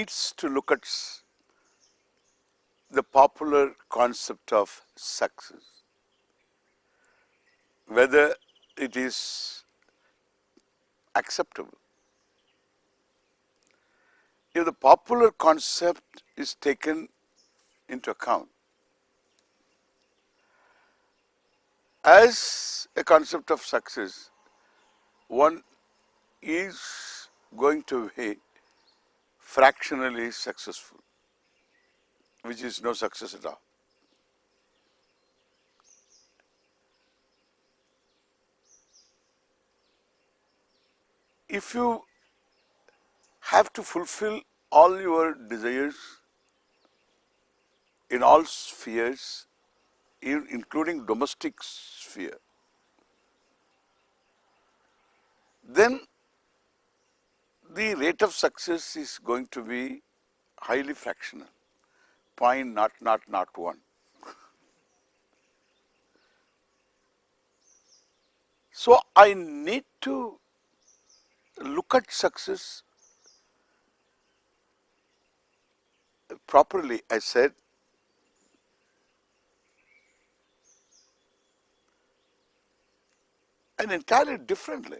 needs to look at the popular concept of success, whether it is acceptable. If the popular concept is taken into account as a concept of success, one is going to be fractionally successful, which is no success at all. If you have to fulfill all your desires in all spheres, including domestic sphere, then the rate of success is going to be highly fractional, point not one. So I need to look at success properly, I said, and entirely differently.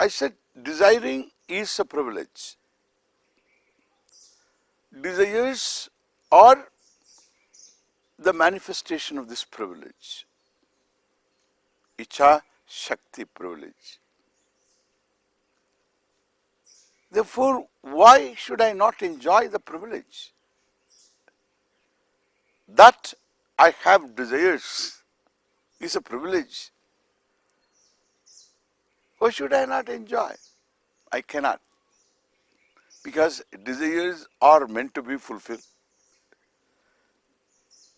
I said desiring is a privilege. Desires are the manifestation of this privilege, Icha Shakti privilege. Therefore, why should I not enjoy the privilege? That I have desires is a privilege. Why should I not enjoy? I cannot, because desires are meant to be fulfilled.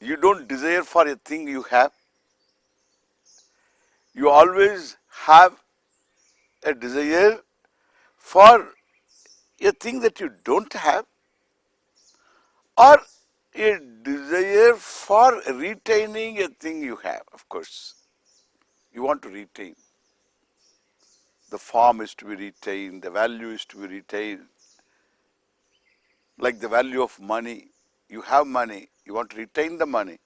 You don't desire for a thing you have. You always have a desire for a thing that you don't have, or a desire for retaining a thing you have. Of course, you want to retain. The form is to be retained, the value is to be retained. Like the value of money. You have money, you want to retain the money.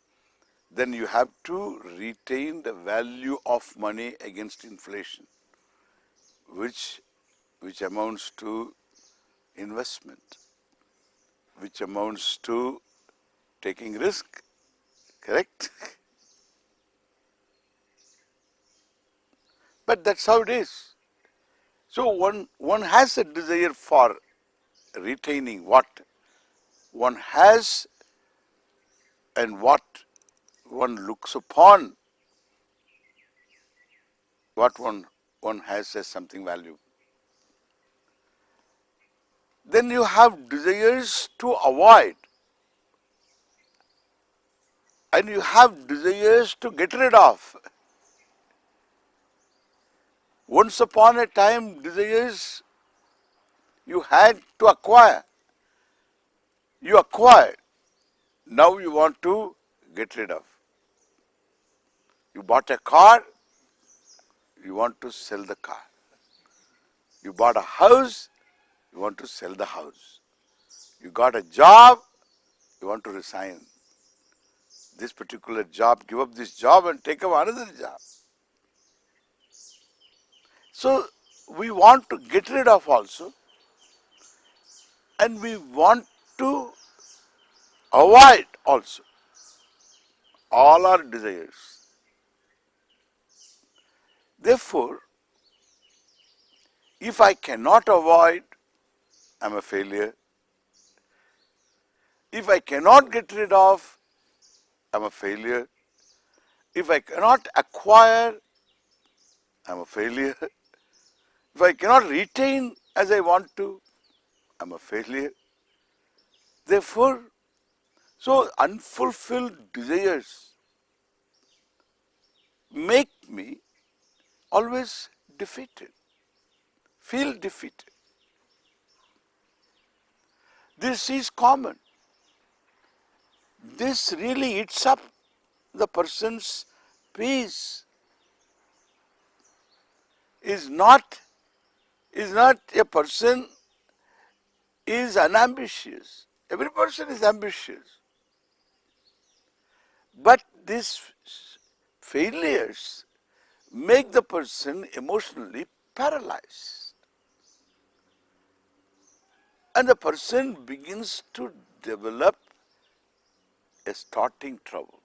Then you have to retain the value of money against inflation, which amounts to investment, which amounts to taking risk, correct? But that's how it is. So one has a desire for retaining what one has and what one looks upon, what one has as something valuable. Then you have desires to avoid, and you have desires to get rid of. Once upon a time, desires you had to acquire. You acquired. Now you want to get rid of. You bought a car, you want to sell the car. You bought a house, you want to sell the house. You got a job, you want to resign this particular job, give up this job and take up another job. So we want to get rid of also, and we want to avoid also all our desires. Therefore, if I cannot avoid, I am a failure. If I cannot get rid of, I am a failure. If I cannot acquire, I am a failure. If I cannot retain as I want to, I am a failure. Therefore, so unfulfilled desires make me always defeated, feel defeated. This is common. This really eats up the person's peace. Is not is not a person is unambitious. Every person is ambitious. But these failures make the person emotionally paralyzed. And the person begins to develop a starting trouble,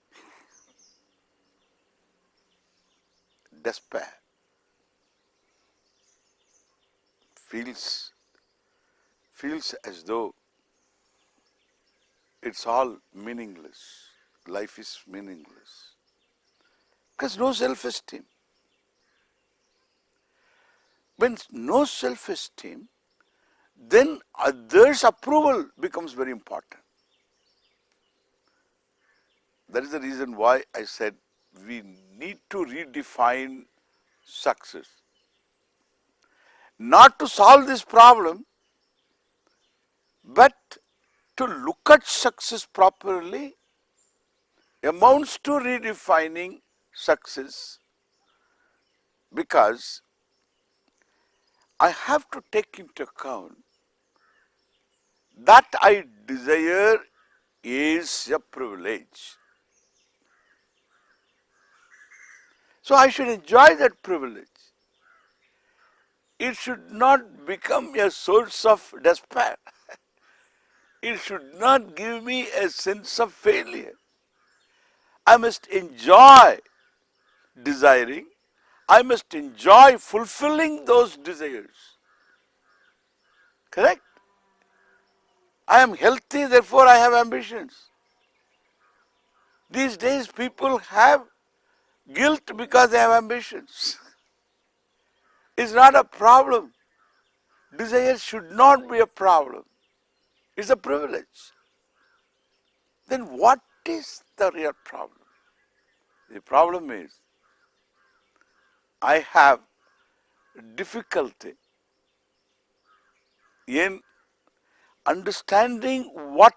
despair, feels as though it's all meaningless. Life is meaningless. Because no self-esteem. When no self-esteem, then others' approval becomes very important. That is the reason why I said we need to redefine success. Not to solve this problem, but to look at success properly amounts to redefining success, because I have to take into account that I desire is a privilege. So I should enjoy that privilege. It should not become a source of despair. It should not give me a sense of failure. I must enjoy desiring. I must enjoy fulfilling those desires. Correct? I am healthy, therefore I have ambitions. These days people have guilt because they have ambitions. It's not a problem. Desire should not be a problem. It's a privilege. Then what is the real problem? The problem is I have difficulty in understanding what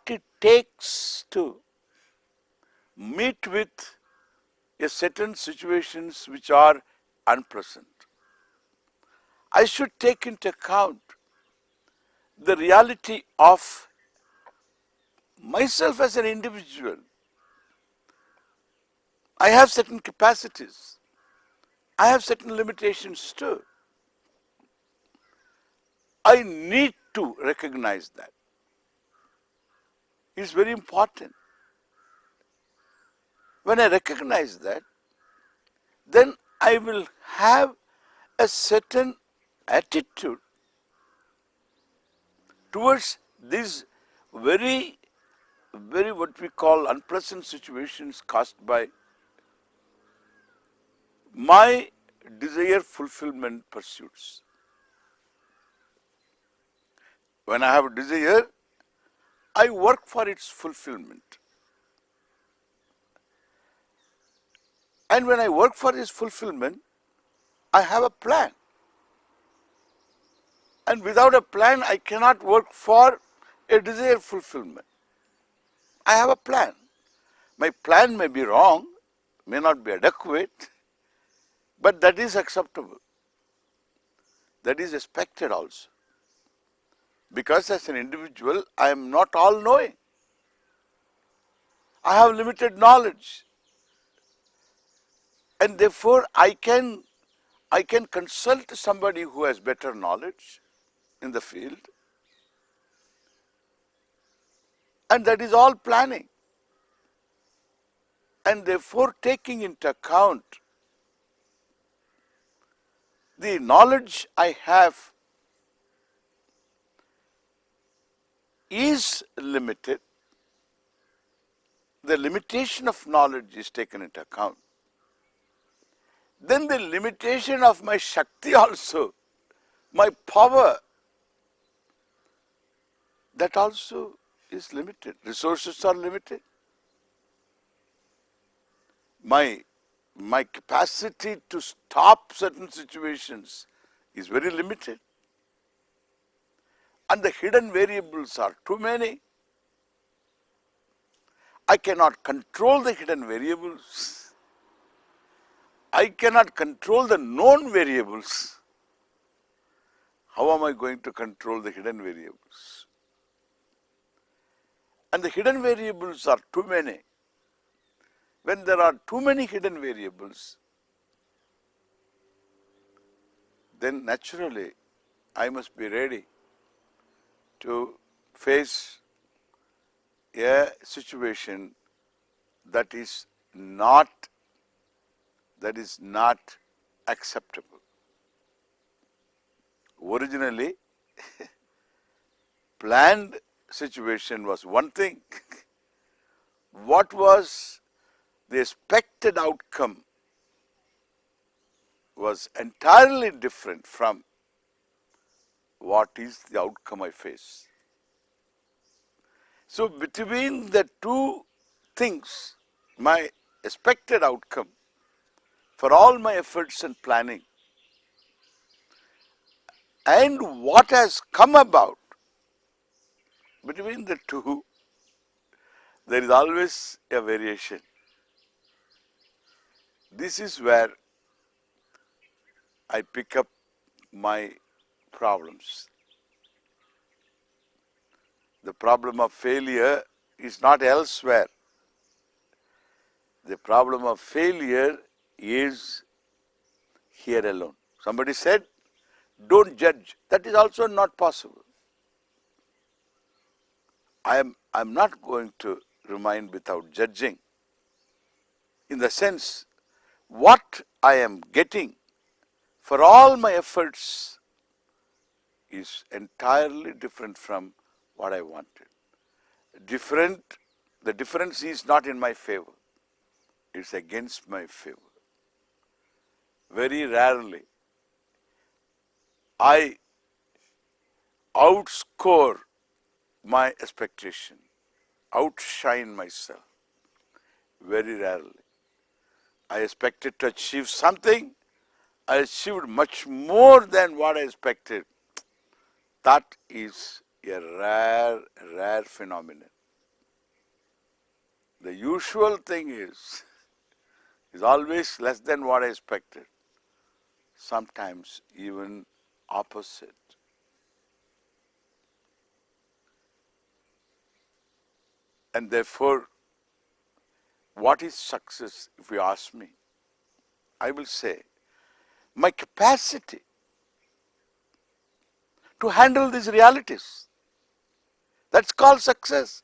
it takes to meet with a certain situations which are unpleasant. I should take into account the reality of myself as an individual. I have certain capacities. I have certain limitations too. I need to recognize that. It's very important. When I recognize that, then I will have a certain attitude towards these very what we call unpleasant situations caused by my desire fulfillment pursuits. When I have a desire, I work for its fulfillment. And when I work for its fulfillment, I have a plan. And without a plan, I cannot work for a desire fulfillment. I have a plan. My plan may be wrong, may not be adequate, but that is acceptable. That is expected also. Because as an individual, I am not all-knowing. I have limited knowledge. And therefore, I can consult somebody who has better knowledge in the field. And that is all planning. And therefore, taking into account the knowledge I have is limited. The limitation of knowledge is taken into account. Then the limitation of my Shakti also, my power, that also is limited. Resources are limited. My capacity to stop certain situations is very limited. And the hidden variables are too many. I cannot control the hidden variables. I cannot control the known variables. how am I going to control the hidden variables? And the hidden variables are too many. When there are too many hidden variables, then naturally I must be ready to face a situation that is not acceptable. Originally, planned situation was one thing. What was the expected outcome was entirely different from what is the outcome I face. So between the two things, my expected outcome for all my efforts and planning and what has come about, between the two, there is always a variation. This is where I pick up my problems. The problem of failure is not elsewhere. The problem of failure is here alone. Somebody said, don't judge. That is also not possible. I'm not going to remain without judging. In the sense, what I am getting for all my efforts is entirely different from what I wanted. The difference is not in my favor. It's against my favor. Very rarely I outscore my expectation, outshine myself. Very rarely. I expected to achieve something, I achieved much more than what I expected. That is a rare phenomenon. The usual thing is always less than what I expected. Sometimes even opposite. And therefore, what is success, if you ask me? I will say, my capacity to handle these realities. That's called success.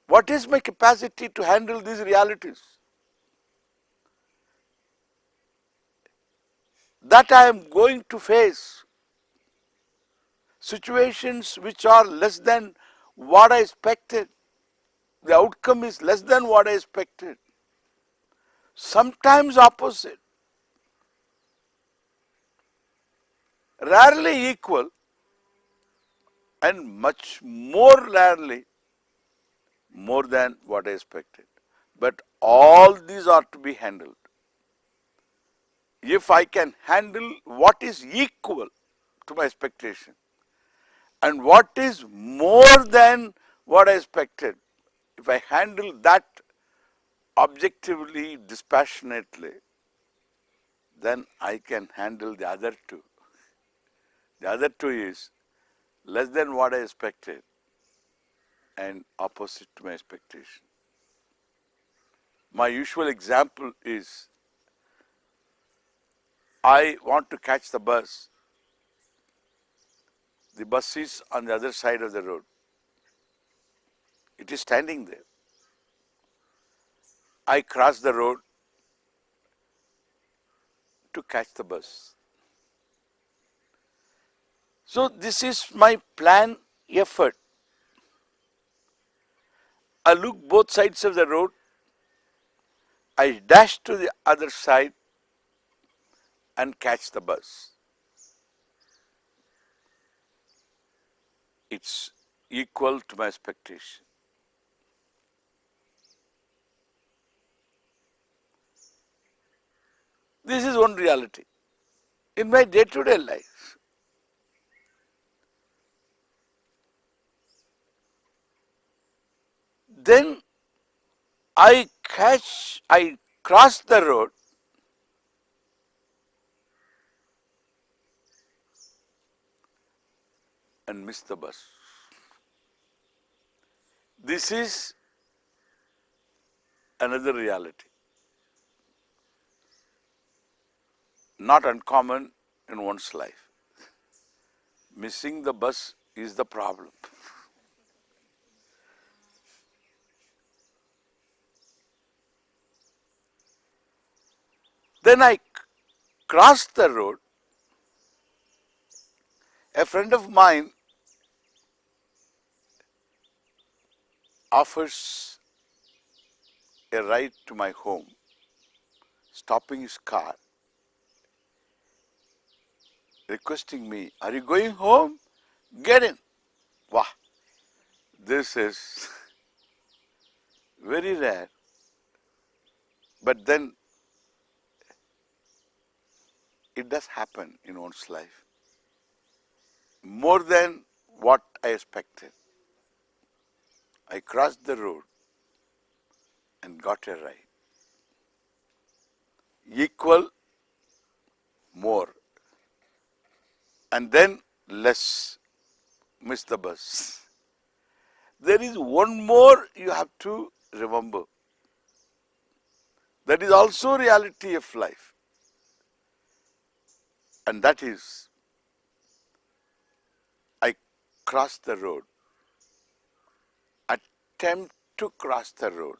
What is my capacity to handle these realities? That I am going to face situations which are less than what I expected. The outcome is less than what I expected. Sometimes opposite. Rarely equal and much more rarely more than what I expected. But all these are to be handled. If I can handle what is equal to my expectation and what is more than what I expected, if I handle that objectively, dispassionately, then I can handle the other two. The other two is less than what I expected and opposite to my expectation. My usual example is, I want to catch the bus. The bus is on the other side of the road. It is standing there. I cross the road to catch the bus. So this is my plan effort. I look both sides of the road. I dash to the other side and catch the bus. It's equal to my expectation. This is one reality. In my day-to-day life, then I cross the road and miss the bus. This is another reality, not uncommon in one's life. Missing the bus is the problem. Then I crossed the road. A friend of mine offers a ride to my home, stopping his car, requesting me, "Are you going home? Get in." Wow, this is very rare. But then it does happen in one's life. More than what I expected. I crossed the road and got a ride. Equal, more. And then less, miss the bus. There is one more you have to remember. That is also reality of life. And that is, I crossed the road. Attempt to cross the road.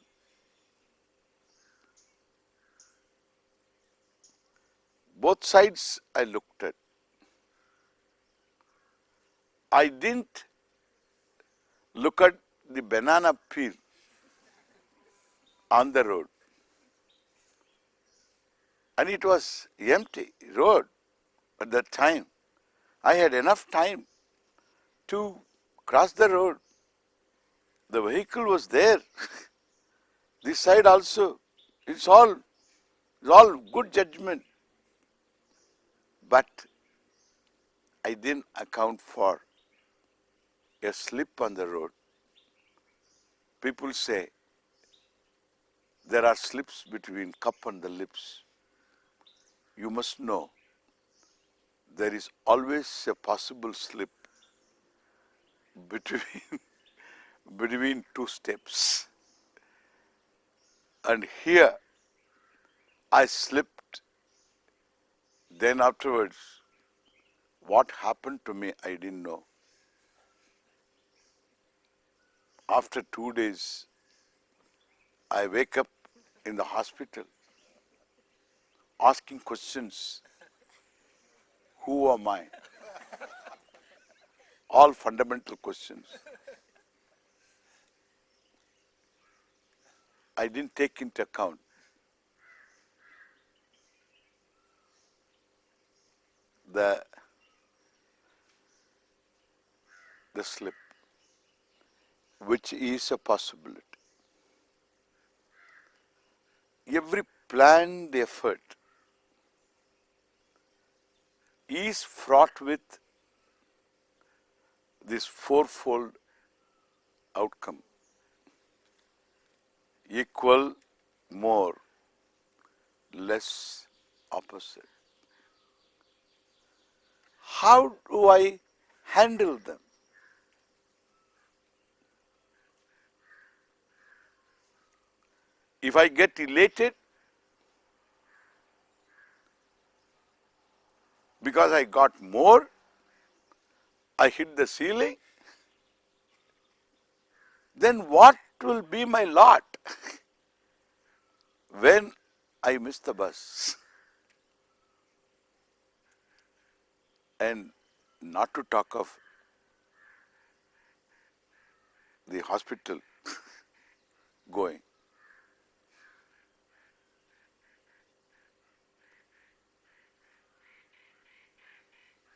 Both sides I looked at. I didn't look at the banana peel on the road. And it was empty road at that time. I had enough time to cross the road. The vehicle was there. This side also. It's all good judgment. But I didn't account for a slip on the road. People say there are slips between cup and the lips. You must know there is always a possible slip between between two steps. And here I slipped. Then afterwards, what happened to me, I didn't know. After 2 days, I wake up in the hospital asking questions. Who am I? All fundamental questions. I didn't take into account the slip, which is a possibility. Every planned effort is fraught with this fourfold outcome: equal, more, less, opposite. How do I handle them? If I get elated because I got more, I hit the ceiling, then what will be my lot when I miss the bus? And not to talk of the hospital going.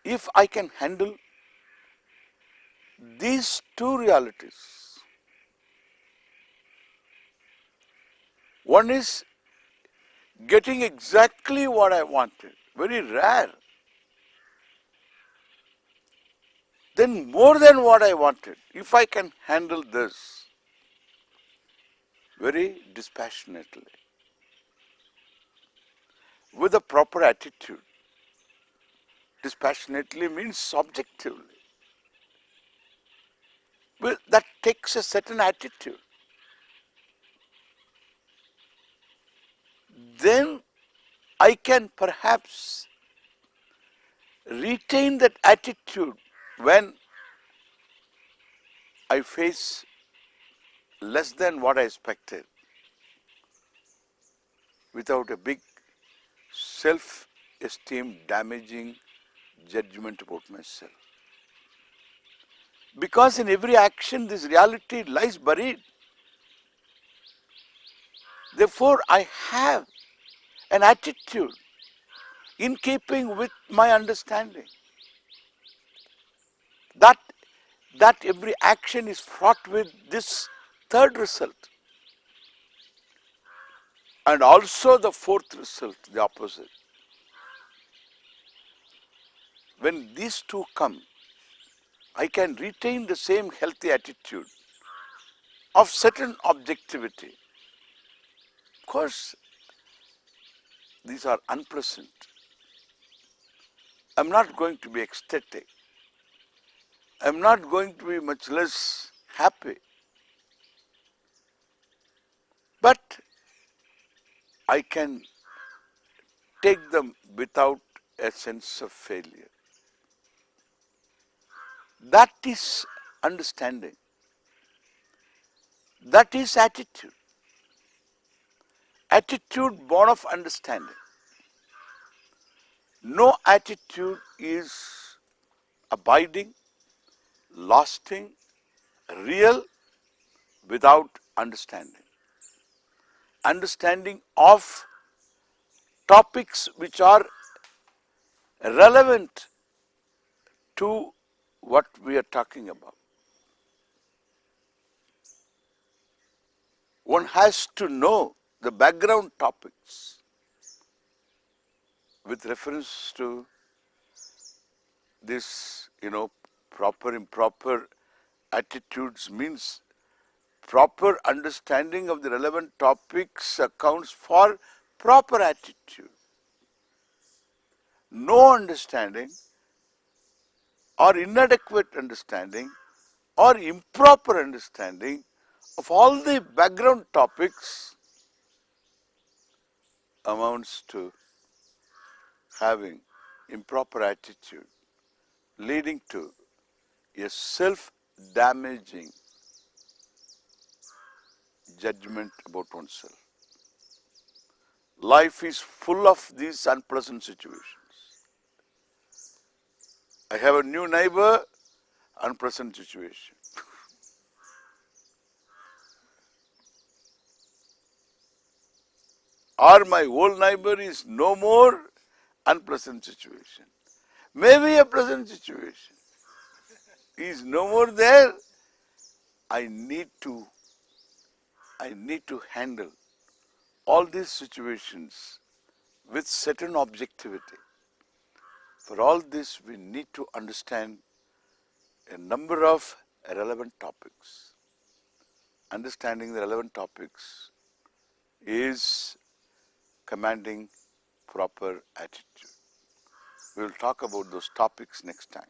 If I can handle these two realities, one is getting exactly what I wanted, very rare. Then more than what I wanted, if I can handle this very dispassionately, with a proper attitude. Dispassionately means subjectively. Well, that takes a certain attitude. Then I can perhaps retain that attitude when I face less than what I expected without a big self-esteem damaging judgment about myself. Because in every action this reality lies buried. Therefore I have an attitude in keeping with my understanding that every action is fraught with this third result. And also the fourth result, the opposite. When these two come, I can retain the same healthy attitude of certain objectivity. Of course, these are unpleasant. I'm not going to be ecstatic. I'm not going to be much less happy. But I can take them without a sense of failure. That is understanding. That is attitude. Attitude born of understanding. No attitude is abiding, lasting, real without understanding. Understanding of topics which are relevant to what we are talking about. One has to know the background topics with reference to this, proper, improper attitudes means proper understanding of the relevant topics accounts for proper attitude. No understanding or inadequate understanding or improper understanding of all the background topics amounts to having improper attitude, leading to a self-damaging judgment about oneself. Life is full of these unpleasant situations. I have a new neighbor, unpleasant situation. Or my old neighbor is no more, unpleasant situation. Maybe a pleasant situation. He is no more there. I need to handle all these situations with certain objectivity. For all this, we need to understand a number of relevant topics. Understanding the relevant topics is commanding proper attitude. We will talk about those topics next time.